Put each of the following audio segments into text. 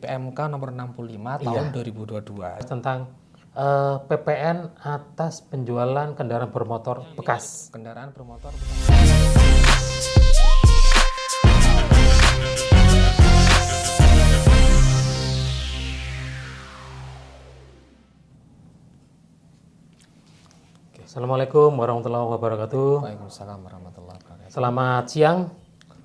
PMK nomor 65 tahun 2022 tentang PPN atas penjualan kendaraan bermotor bekas. kendaraan bermotor Assalamualaikum warahmatullahi wabarakatuh. Waalaikumsalam warahmatullahi wabarakatuh. Selamat siang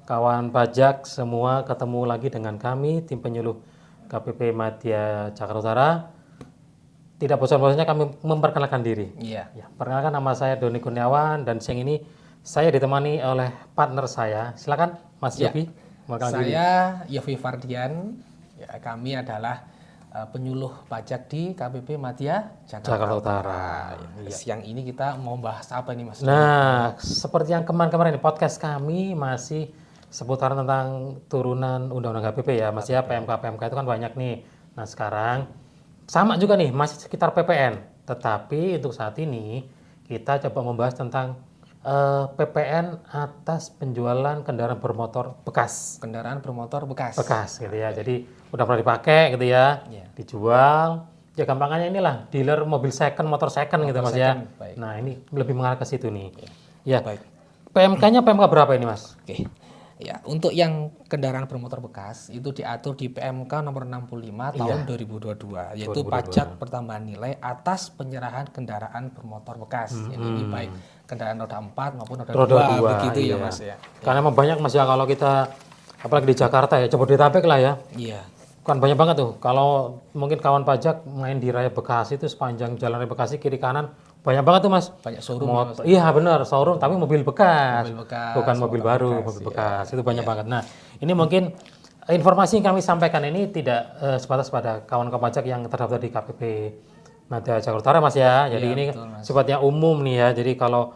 kawan pajak semua, ketemu lagi dengan kami tim penyuluh KPP Madya Jakarta Utara. Tidak bosan-bosannya kami memperkenalkan diri. Iya. Ya, perkenalkan, nama saya Doni Kurniawan dan siang ini saya ditemani oleh partner saya. Silakan Mas Ya. Yofi, memperkenalkan diri. Saya Yofi Fardian. Ya, kami adalah penyuluh pajak di KPP Madya Jakarta Utara. Ya, siang ini kita mau bahas apa nih Mas? Nah, seperti yang kemarin-kemarin podcast kami masih seputaran tentang turunan Undang-Undang KPP ya, Mas ya, PMK itu kan banyak nih. Nah, sekarang sama juga nih, masih sekitar PPN. Tetapi untuk saat ini kita coba membahas tentang PPN atas penjualan kendaraan bermotor bekas. Kendaraan bermotor bekas. Bekas gitu ya. Jadi udah pernah dipakai gitu ya, Iya. dijual. Ya gampangannya inilah dealer mobil second, motor second gitu Mas ya. second, baik. Nah, ini lebih mengarah ke situ nih. Ya. Baik. PMK-nya PMK berapa ini Mas? Oke. Ya, untuk yang kendaraan bermotor bekas itu diatur di PMK nomor 65 tahun 2022, yaitu 2022. pajak pertambahan nilai atas penyerahan kendaraan bermotor bekas. Jadi baik kendaraan roda 4 maupun roda 2 begitu ya iya. Mas ya. Karena emang banyak Mas ya kalau kita apalagi di Jakarta ya, Jabodetabek lah ya. Iya. Kan banyak banget tuh. Kalau mungkin kawan pajak main di Raya Bekasi itu sepanjang jalan Raya Bekasi kiri kanan banyak banget tuh Mas. Banyak showroom ya, Mas. Iya benar, showroom tapi mobil bekas. Mobil bekas, Bukan mobil motor baru, bekas, mobil iya. bekas. Itu banyak banget. Nah, ini mungkin informasi yang kami sampaikan ini tidak sebatas pada kawan-kawan pajak yang terdaftar di KPP Madya Jakarta Utara Mas ya. Jadi Iya, ini betul, Mas. sifatnya umum nih ya. Jadi kalau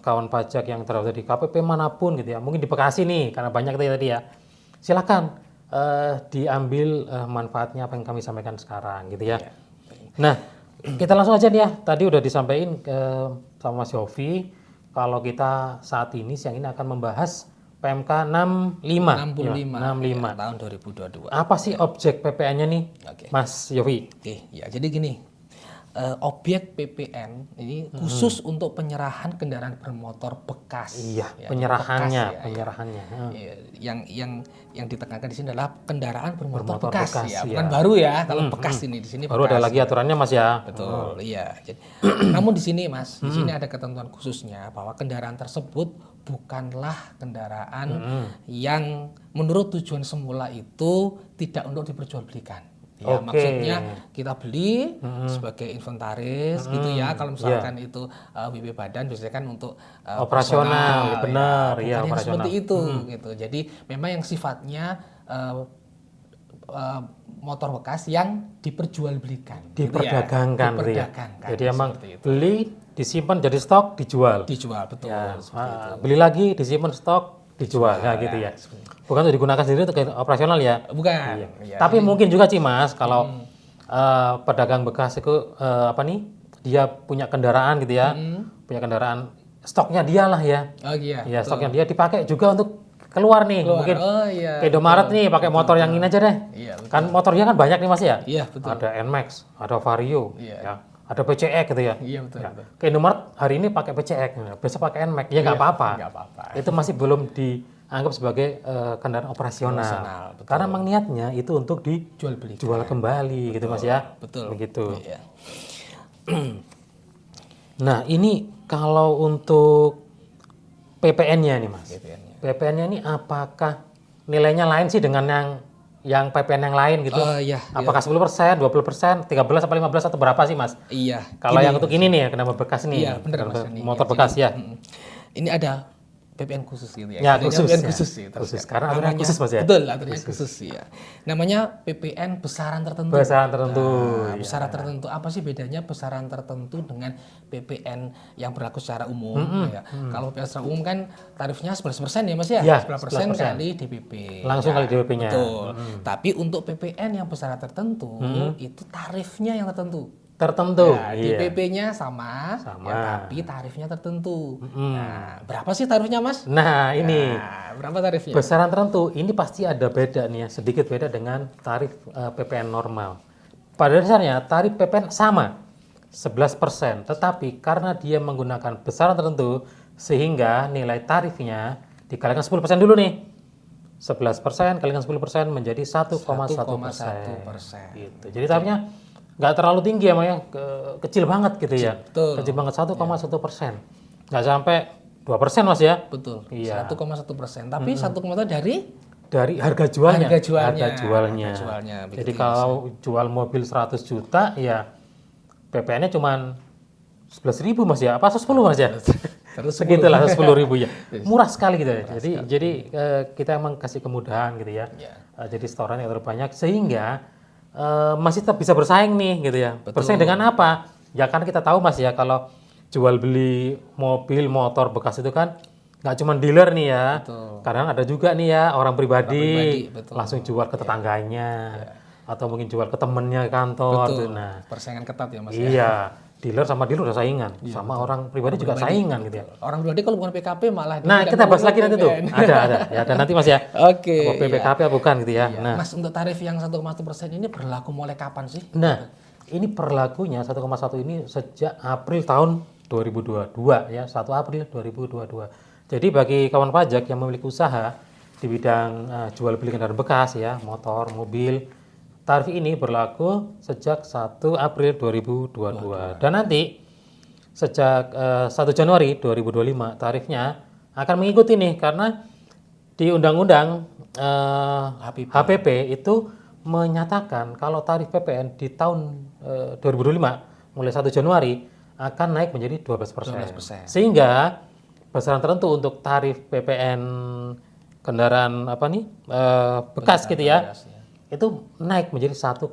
kawan pajak yang terdaftar di KPP manapun gitu ya, mungkin di Bekasi nih karena banyak tadi ya. Silakan diambil manfaatnya apa yang kami sampaikan sekarang gitu ya. Iya. Nah, kita langsung aja nih ya. Tadi udah disampaikan sama Mas Yofi kalau kita saat ini siang ini akan membahas PMK 65. 65, Ya, 65. ya, tahun 2022. Apa sih objek PPN-nya nih, Oke. Mas Yofi? Oke, ya jadi gini. Objek PPN ini khusus untuk penyerahan kendaraan bermotor bekas. Iya, Ya, penyerahannya, bekas, ya, penyerahannya. ya. Yang ditekankan di sini adalah kendaraan bermotor Bermotor bekas, bekas, ya, ya. bukan baru ya. Kalau bekas ini di sini Baru bekas, ada lagi aturannya Mas ya. Betul, iya. Jadi, namun di sini Mas, di sini ada ketentuan khususnya bahwa kendaraan tersebut bukanlah kendaraan yang menurut tujuan semula itu tidak untuk diperjualbelikan. Ya, Oke. maksudnya kita beli sebagai inventaris gitu ya. Kalau misalkan itu WP badan biasanya kan untuk Operasional, personal, benar, bukan iya, yang operasional. seperti itu gitu. Jadi memang yang sifatnya motor bekas yang diperjualbelikan, Diperdagangkan, gitu gitu ya. diperdagangkan. Jadi emang seperti itu. beli, disimpan jadi stok, dijual. Dijual, betul. Ya, seperti itu. beli lagi, disimpan stok, dijual, nah, gitu ya. Bukan untuk digunakan sendiri untuk operasional ya. Bukan. Ya, Tapi mungkin juga sih Mas, kalau pedagang bekas itu apa nih, dia punya kendaraan gitu ya, punya kendaraan, stoknya dia lah ya. oh iya. Ya, stoknya dia dipakai juga untuk keluar nih, Keluar. mungkin Oh iya. ke Indomaret nih, pakai motor yang ini aja deh. Iya, betul. Kan motornya kan banyak nih Mas ya. Iya, betul. Ada NMAX, ada Vario, Iya. ya, ada PCX gitu ya. Iya, betul. Ya, betul. ke Indomaret hari ini pakai PCX, besok pakai NMAX, ya nggak apa-apa. Nggak apa-apa. Itu masih belum dianggap sebagai kendaraan operasional. Operasional, betul. Karena memang niatnya itu untuk Jual beli. dijual kembali gitu Mas ya. Betul. Begitu. Iya. Nah, ini kalau untuk PPN-nya nih Mas. PPN-nya. PPN-nya ini apakah nilainya lain sih dengan yang PPN yang lain gitu? Oh iya. Apakah 10%, 20%, 13 atau 15 atau berapa sih Mas? Iya. Kalau Gini, yang untuk ini nih ya, kenapa bekas nih? Iya, benar Mas. Ini. Motor Jadi, bekas ya. Ini ada PPN khusus gitu ya. Ya, Jadi khusus, PPN ya. khusus sih. Khusus, karena aturannya khusus, Mas, ya? Betul, aturannya khusus ya. Namanya PPN besaran tertentu. Besaran tertentu. Nah, ya. besaran tertentu. Apa sih bedanya besaran tertentu dengan PPN yang berlaku secara umum ya. Kalau PPN secara umum kan tarifnya 11% ya Mas ya. Ya, 11% 11%. kali DPP. Langsung kali DPP-nya. Betul. Tapi untuk PPN yang besaran tertentu itu tarifnya yang tertentu. tertentu. Nah, di Iya. PP-nya sama, Sama. ya, tapi tarifnya tertentu. Nah, berapa sih tarifnya, Mas? Nah, ini Nah, berapa tarifnya? besaran tertentu ini pasti ada beda nih ya, sedikit beda dengan tarif PPN normal. Pada dasarnya tarif PPN sama 11%, tetapi karena dia menggunakan besaran tertentu sehingga nilai tarifnya dikalikan 10% dulu nih. 11% kalikan 10% menjadi 1,1%. Gitu. Jadi tarifnya nggak terlalu tinggi ya, Maya, kecil banget gitu ya. Betul. Kecil banget 1,1%. Nggak sampai 2% Mas ya. Betul. Iya. 1,1%. Tapi 1,1 Dari harga jualnya. Harga jualnya. Harga jualnya. Harga jualnya, Jadi begitu, kalau jual mobil 100 juta ya PPN-nya cuma 11.000 Mas ya. Apa 10 Mas ya? Terus Segitulah 10.000 ya. Murah sekali gitu ya. Jadi kita emang kasih kemudahan gitu ya. Ya. Jadi setoran yang terlalu banyak sehingga masih tetap bisa bersaing nih gitu ya. Bersaing dengan apa? Ya kan kita tahu Mas ya kalau jual beli mobil motor bekas itu kan nggak cuma dealer nih ya. Betul. Kadang ada juga nih ya orang pribadi, betul. langsung jual ke tetangganya atau mungkin jual ke temennya kantor. Betul. Tuh. Nah, Persaingan ketat ya, Mas. iya, dealer sama dealer udah saingan, sama orang pribadi juga saingan gitu ya. Orang pribadi kalau bukan PKP malah dia Nah, tidak kita mau bahas lagi nanti tuh. PPN. Ada ya. Dan nanti Mas ya. Oke. Mau PPKP apa bukan gitu ya. Iya. Nah, Mas, untuk tarif yang 1,1% ini berlaku mulai kapan sih? Nah, ini berlakunya 1,1 ini sejak April tahun 2022 ya, 1 April 2022. Jadi bagi kawan pajak yang memiliki usaha di bidang jual beli kendaraan bekas ya, motor, mobil, tarif ini berlaku sejak 1 April 2022. Dan nanti sejak 1 Januari 2025 tarifnya akan mengikuti nih karena di Undang-Undang HPP itu menyatakan kalau tarif PPN di tahun 2025 mulai 1 Januari akan naik menjadi 12%. Sehingga besaran tertentu untuk tarif PPN kendaraan bekas gitu ya, itu naik menjadi 1,2%.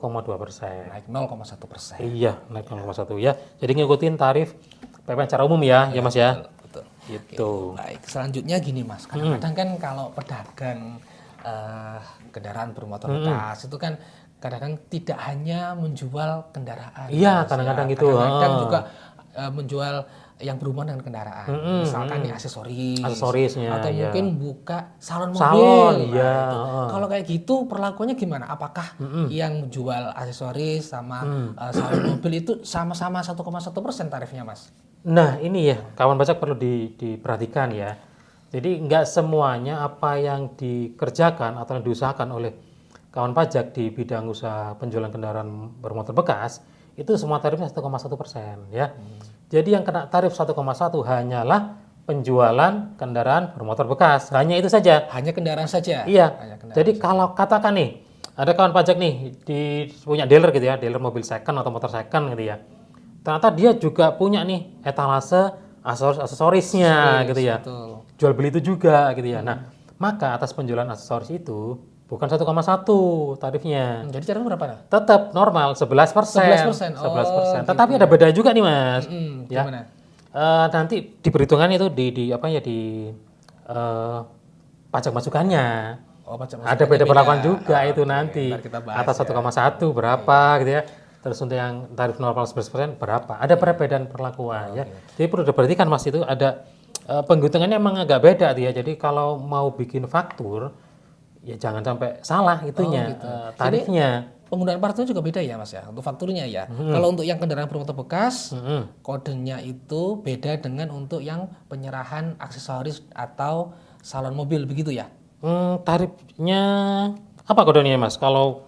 Naik 0,1%. Iya, naik 0,1 ya. Jadi ngikutin tarif PPN secara umum ya, ya Mas ya. Betul. Gitu. Baik, selanjutnya gini Mas, kadang-kadang kan kalau pedagang kendaraan bermotor bekas itu kan kadang-kadang tidak hanya menjual kendaraan. Iya, Mas, kadang-kadang ya. gitu. Kadang-kadang juga menjual yang berhubungan dengan kendaraan. Misalkan nih Aksesorisnya, atau ya. mungkin buka salon mobil. Salon, Nah, iya. itu. Kalau kayak gitu perlakuannya gimana? Apakah yang jual aksesoris sama salon mobil itu sama-sama 1,1% tarifnya, Mas? Nah, ini ya, kawan pajak perlu diperhatikan ya. Jadi nggak semuanya apa yang dikerjakan atau yang diusahakan oleh kawan pajak di bidang usaha penjualan kendaraan bermotor bekas itu semua tarifnya 1,1% ya. Jadi yang kena tarif 1,1 hanyalah penjualan kendaraan bermotor bekas, hanya itu saja. Hanya kendaraan saja. Iya. Hanya kendaraan. Jadi kalau katakan nih ada kawan pajak nih punya dealer gitu ya, dealer mobil second atau motor second gitu ya. Ternyata dia juga punya nih etalase aksesorisnya gitu ya. Betul. Jual beli itu juga gitu ya. Nah, maka atas penjualan aksesoris itu bukan 1,1 tarifnya. Jadi caranya berapa? Nah? Tetap normal 11%. 11%. 11%. Tetapi ada beda juga nih, Mas. Ya. Gimana? Nanti diperhitungkan itu di pajak masukannya. Oh, pajak Ada beda perlakuan juga itu Oke, nanti. ntar kita bahas Atas 1,1 berapa gitu ya. Terus untuk yang tarif normal 11% berapa? Ada perbedaan perlakuan ya. Jadi perlu diperhatikan Mas, itu ada penghitungannya emang agak beda dia. Jadi kalau mau bikin faktur ya jangan sampai salah itunya tarifnya. Penggunaan partnya juga beda ya Mas ya, untuk fakturnya ya. Kalau untuk yang kendaraan bermotor bekas, kodenya itu beda dengan untuk yang penyerahan aksesoris atau salon mobil begitu ya. Tarifnya apa kodenya Mas? Kalau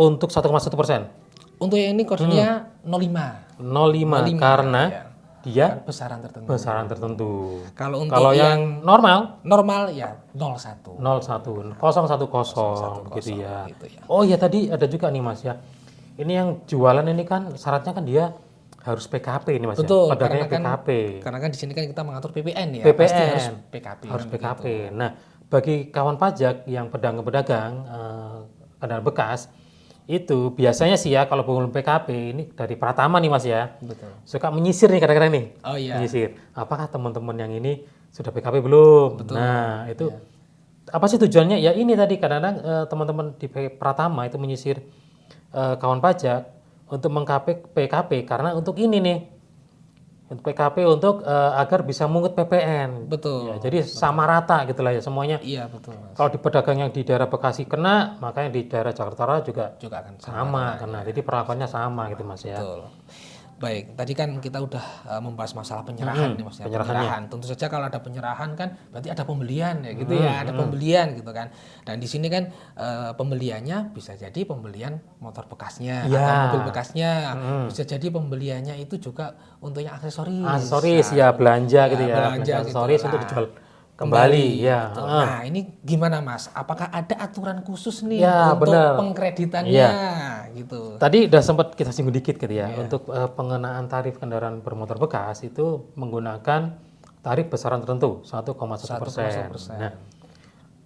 untuk 1,1%? Untuk yang ini kodenya 05. 05 karena ya. dia Besaran tertentu. besaran tertentu. Kalau untuk Kalau yang normal normal ya 01. 01 010 gitu ya. Gitu ya. Oh ya, tadi ada juga nih Mas ya. Ini yang jualan ini kan syaratnya kan dia harus PKP ini Mas. Betul, ya. Pedagangnya karena kan- PKP. Karena kan di sini kan kita mengatur PPN ya. PPN. Pasti harus PKP. Harus kan PKP. begitu. Nah, bagi kawan pajak yang pedagang-pedagang kendaraan bekas itu biasanya sih ya kalau belum PKP ini dari Pratama nih Mas ya. Betul. Suka menyisir nih kadang-kadang nih. Oh iya. Menyisir. Apakah teman-teman yang ini sudah PKP belum? Betul. Nah, itu apa sih tujuannya? Ya ini tadi kadang-kadang teman-teman di Pratama itu menyisir kawan pajak untuk mengKP PKP karena untuk ini nih. Untuk PKP untuk agar bisa mungut PPN. Betul. Ya, jadi sama rata gitulah ya semuanya. Iya betul Mas. Kalau di pedagang yang di daerah Bekasi kena, maka yang di daerah Jakarta Utara juga Akan sama kena. Jadi perlakuannya sama gitu Mas ya. betul. Baik, tadi kan kita udah membahas masalah penyerahan nih Mas ya. Penyerahan. Tentu saja kalau ada penyerahan kan berarti ada pembelian ya gitu ya, ada pembelian gitu kan. Dan di sini kan pembeliannya bisa jadi pembelian motor bekasnya atau mobil bekasnya, bisa jadi pembeliannya itu juga untuk yang aksesoris. Aksesoris ya belanja gitu ya, belanja gitu. aksesoris untuk dijual kembali ya. Betul. Nah, ini gimana Mas? Apakah ada aturan khusus nih Ya, untuk benar. pengkreditannya gitu? Tadi udah sempat kita singgung dikit gitu ya. Untuk pengenaan tarif kendaraan bermotor bekas itu menggunakan tarif besaran tertentu 1,1%. Nah,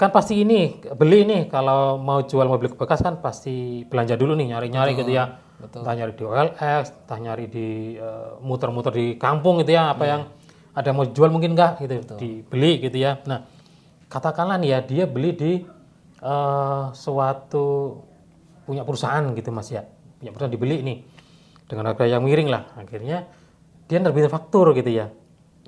kan pasti ini beli nih kalau mau jual mobil bekas kan pasti belanja dulu nih nyari-nyari gitu ya. Entah nyari di OLX, entah nyari di muter-muter di kampung gitu ya, apa yang ada mau jual mungkin enggak gitu, dibeli gitu ya. Nah, katakanlah nih ya dia beli di suatu punya perusahaan gitu Mas ya. Punya perusahaan dibeli nih dengan harga yang miring lah. Akhirnya dia nerbitin faktur gitu ya.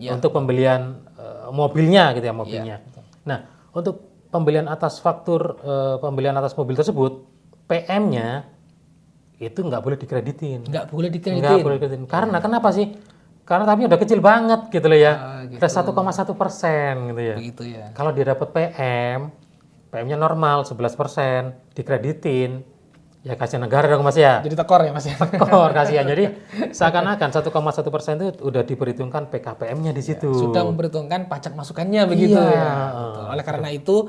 Untuk pembelian mobilnya gitu ya, mobilnya. Nah, untuk pembelian atas faktur pembelian atas mobil tersebut, PM-nya itu nggak boleh dikreditin. Nggak boleh dikreditin. Nggak boleh dikreditin. Karena kenapa sih? Karena tapi udah kecil banget gitu loh ya. Udah 1,1% gitu ya. Begitu ya. Kalau dia dapat PM-nya normal 11%, dikreditin, ya kasihan negara dong Mas ya. Jadi tekor ya Mas ya. Tekor kasihan. Jadi seakan-akan 1,1% itu udah diperhitungkan PKPM-nya di situ. Sudah memperhitungkan pajak masukannya begitu ya. Betul. Oleh karena itu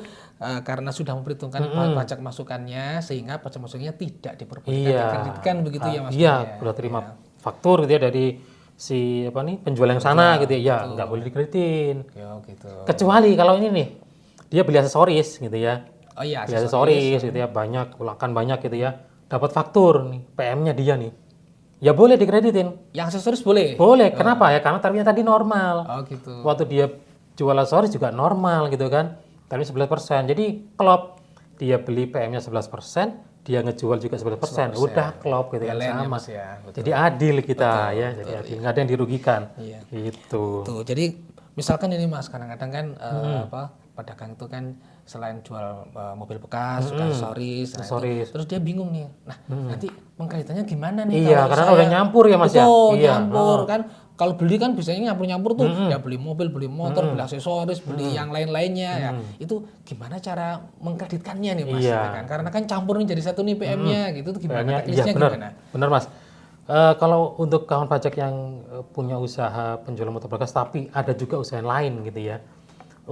karena sudah memperhitungkan pajak masukannya sehingga pajak masukannya tidak diperbolehkan dikreditkan begitu ya Mas. Iya, udah terima faktur gitu ya dari si penjual yang sana gitu ya, nggak boleh dikreditin. Ya, gitu. Kecuali kalau ini nih dia beli aksesoris gitu ya. Oh iya, Beli aksesoris gitu ya, banyak gitu ya. Dapat faktur nih, PM-nya dia nih. Ya boleh dikreditin. Yang aksesoris boleh? Boleh. Kenapa ya? Karena tarifnya tadi normal. Oh gitu. Waktu dia jual aksesoris juga normal gitu kan. Tarifnya 11%. Jadi klop dia beli PM-nya 11%, dia ngejual juga 11%. Udah klop gitu kan sama. Ya, jadi adil kita ya, jadi adil. Nggak ada yang dirugikan. Gitu. Tuh, jadi misalkan ini Mas, kadang-kadang kan pedagang itu kan selain jual mobil bekas, juga aksesoris. Terus dia bingung nih. Nah, nanti pengkreditannya gimana nih? Iya, karena udah nyampur ya Mas ya. Iya, nyampur kan. Kalau beli kan biasanya nyampur-nyampur tuh, ya beli mobil, beli motor, beli aksesoris, beli yang lain-lainnya ya. Itu gimana cara mengkreditkannya nih Mas? Kan? Karena kan campur nih jadi satu nih PM-nya gitu, tuh gimana teknisnya gimana? Benar Mas. Kalau untuk kawan pajak yang punya usaha penjualan motor bekas, tapi ada juga usaha lain gitu ya.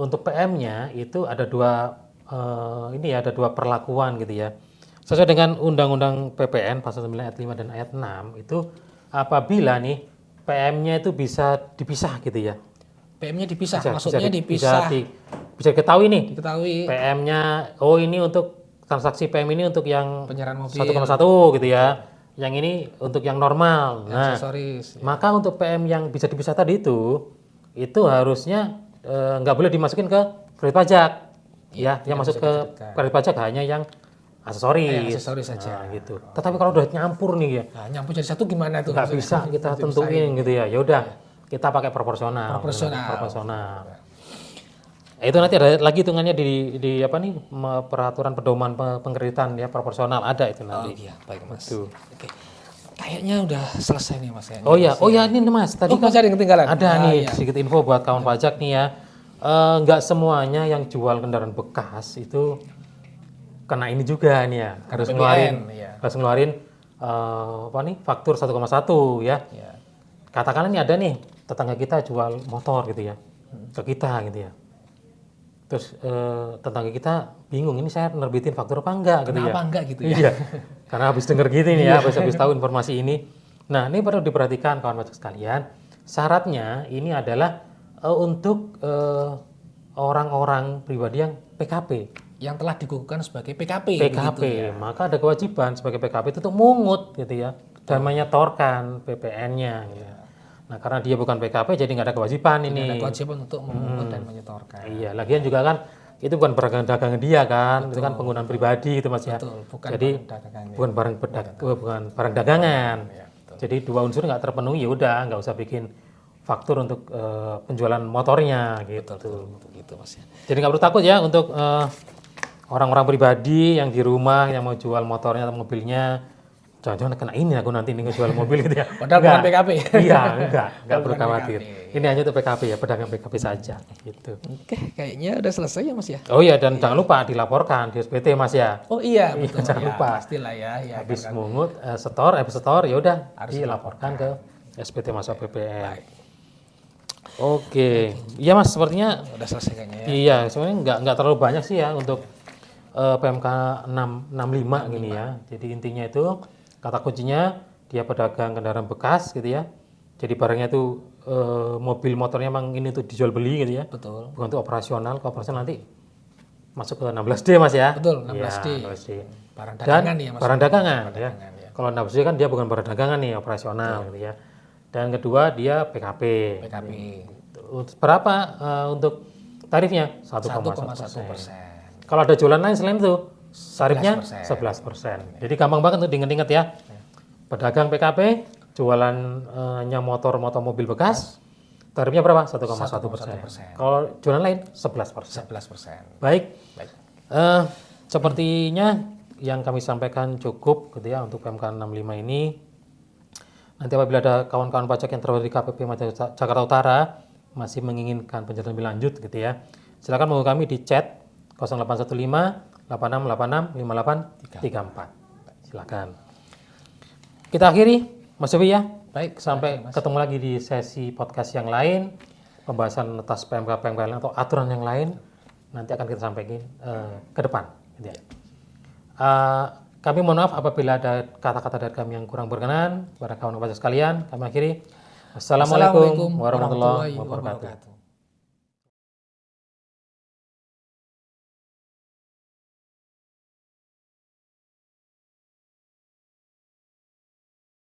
Untuk PM-nya itu ada ada dua perlakuan gitu ya. Sesuai dengan Undang-Undang PPN pasal 9 ayat 5 dan ayat 6 itu apabila nih PM-nya itu bisa dipisah gitu ya. PM-nya dipisah, maksudnya dipisah. Bisa diketahui nih. Diketahui. PM-nya, ini untuk transaksi PM ini untuk yang penyerahan mobil 1,1 gitu ya. Yang ini untuk yang normal. Nah, aksesoris. Maka untuk PM yang bisa dipisah tadi itu harusnya nggak boleh dimasukin ke kredit pajak. Ya, yang masuk ke kredit pajak hanya yang aksesoris saja gitu. Tetapi kalau udah nyampur nih ya, nyampur jadi satu gimana tuh? Nggak bisa kita tentuin gitu ya. Ya udah, kita pakai proporsional. Itu nanti ada lagi hitungannya di peraturan pedoman pengkreditan ya, proporsional ada itu nanti. Oh iya, baik Mas. Oke. Kayaknya udah selesai nih Mas ya. Ini Mas. Tadi kan ada yang ketinggalan. Ada nih sedikit info buat kawan pajak nih ya. Nggak semuanya yang jual kendaraan bekas itu kena ini juga nih ya, harus ngeluarin faktur 1,1 ya. Katakanlah nih ada nih tetangga kita jual motor gitu ya ke kita gitu ya. Terus tetangga kita bingung ini saya nerbitin faktur apa enggak gitu ya. Kenapa enggak gitu ya? Iya. Karena habis denger gitu nih ya, habis tahu informasi ini. Nah, ini perlu diperhatikan kawan pajak sekalian. Syaratnya ini adalah untuk orang-orang pribadi yang PKP. Yang telah dikukuhkan sebagai PKP. PKP, ya? Maka ada kewajiban sebagai PKP itu untuk mungut gitu ya, dan menyetorkan PPN-nya. Gitu. Nah, karena dia bukan PKP, jadi nggak ada kewajiban ini. Tidak ada kewajiban untuk memungut dan menyetorkan. Iya, lagian juga kan itu bukan barang dagangan dia kan, itu kan penggunaan pribadi itu Mas ya. Betul, bukan Jadi barang dagangannya. bukan barang dagangan. Ya, betul. Jadi dua unsur nggak terpenuhi ya udah nggak usah bikin faktur untuk penjualan motornya gitu. Betul gitu Mas ya. Jadi nggak perlu takut ya untuk orang-orang pribadi yang di rumah yang mau jual motornya atau mobilnya. Jangan-jangan kena ini aku nanti ini ngejual mobil gitu ya. Padahal bukan PKP. Iya, enggak perlu Bukan khawatir. PKP. Ini hanya untuk PKP ya, pedagang PKP saja gitu. Oke, kayaknya udah selesai ya Mas ya. Oh iya, dan jangan lupa dilaporkan di SPT Mas ya. Oh iya, betul. jangan Ya, lupa. pastilah ya. Habis mungut setor ya udah dilaporkan ke SPT Masuk PPN. Oke. Iya Mas, sepertinya Udah selesai kayaknya ya. iya, sebenarnya nggak terlalu banyak sih ya untuk PMK 665 gini ya. Jadi intinya itu kata kuncinya dia pedagang kendaraan bekas gitu ya. Jadi barangnya itu mobil motornya memang ini tuh dijual beli gitu ya. Betul. Bukan untuk operasional. Kalau operasional nanti masuk ke 16D Mas ya. Betul, 16D. Iya, 16D. Barang Dan dagangan nih ya Mas. barang dagangan ya. dagangan, ya. Kalau 16D kan dia bukan barang dagangan nih, operasional gitu ya. Dan kedua dia PKP. PKP. Berapa untuk tarifnya? 1,1%. 1,1%. Kalau ada jualan lain selain itu, tarifnya 11%. 11%. Jadi gampang banget untuk diinget-inget ya. Pedagang PKP, jualannya motor mobil bekas, tarifnya berapa? 1,1%. Kalau jualan lain 11%. 11%. Baik. Baik. Sepertinya yang kami sampaikan cukup gitu ya untuk PMK 65 ini. Nanti apabila ada kawan-kawan pajak yang terlibat di KPP Jakarta Utara masih menginginkan penjelasan lebih lanjut gitu ya. Silakan menghubungi kami di chat 0815 8686 5834. Silakan. Kita akhiri Mas Yofi ya. Baik, Sampai ketemu lagi di sesi podcast yang lain, pembahasan atas PMK lain atau aturan yang lain nanti akan kita sampaikan ke depan gitu ya. Kami mohon maaf apabila ada kata-kata dari kami yang kurang berkenan. Kepada kawan-kawan sekalian, kami akhiri. Assalamualaikum warahmatullahi wabarakatuh.